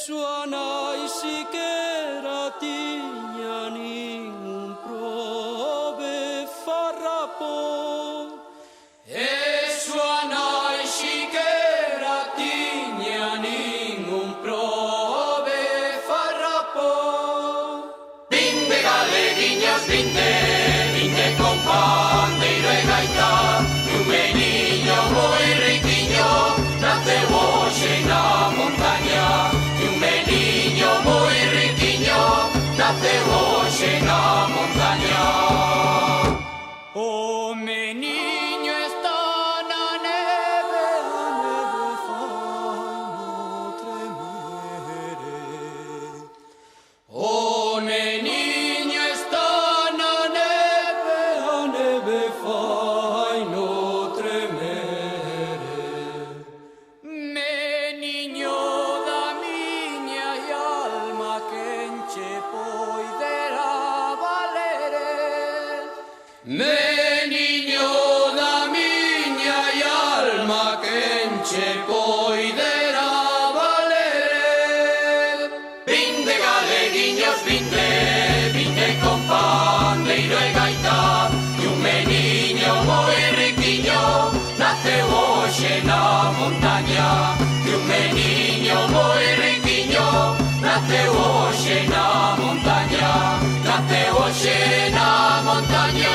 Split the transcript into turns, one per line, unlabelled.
sua naisiquera tiña ningún prove farrapo. Sua naisiquera tiña ningún prove farrapo.
Vinde galeguiños, vinde con pandeiro e gaita. Un meniño moi riquiño naceu hoxe na montaña. Un meniño moi riquiño naceu hoxe na montaña.
O meniño está na neve, a neve fai no tremere. O meniño está na neve, a neve fai no tremere. Meniño da miña alma, quen che poidera valere. Meniño da miña alma, quen che poidera valere.
Vinde galeguiños, vinde con pandeiro e gaita. E un meniño moi riquiño naceu hoxe na montaña. E un meniño moi riquiño naceu hoxe na montaña. Naceu hoxe na montaña.